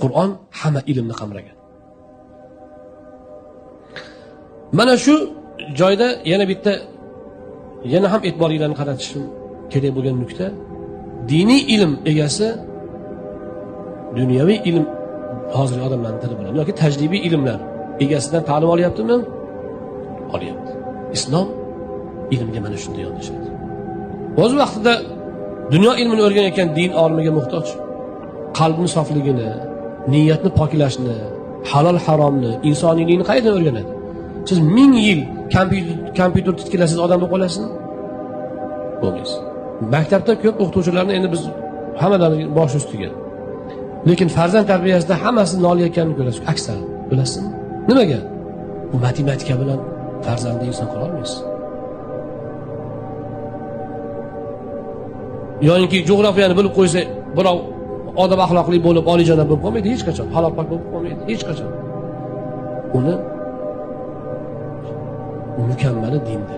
Qur'on hamma ilmni qamragan. Mana shu joyda yana ham e'tiboringlarni qaratishim kerak bo'lgan nuqta, diniy ilm egasi dunyoviy ilm hozirgi odamlarning tili bilan yoki tajribiy ilmlar egasidan ta'lim olyaptimi? Olyapti. Islom ilmga mana shunday yondashadi. O'z vaqtida dunyo ilmini o'rganayotgan din olimiga muhtoj. Qalbning sofligini, niyatni poklashni, halol haromni, insoniylikni qayerdan o'rganadi? Siz 1000 yil kompyuter titkilasiz odam bo'lib qolasizmi? Bo'lmaysiz. Maktabda ko'p o'qituvchilarni endi biz hammalari bosh ustiga. Lekin farzand tarbiyasida hammasi nolayotganini ko'rasiz. Aksar bilasizmi? Nimaga? Bu matematika bilan farzandni inson qila olmaysiz. Yo'inki jo'grafiyani bilib qo'ysa, birov odam axloqli bo'lib, olijanob bo'lib qolmaydi hech qachon, halol pok bo'lib qolmaydi hech qachon. Uni mukammali dinda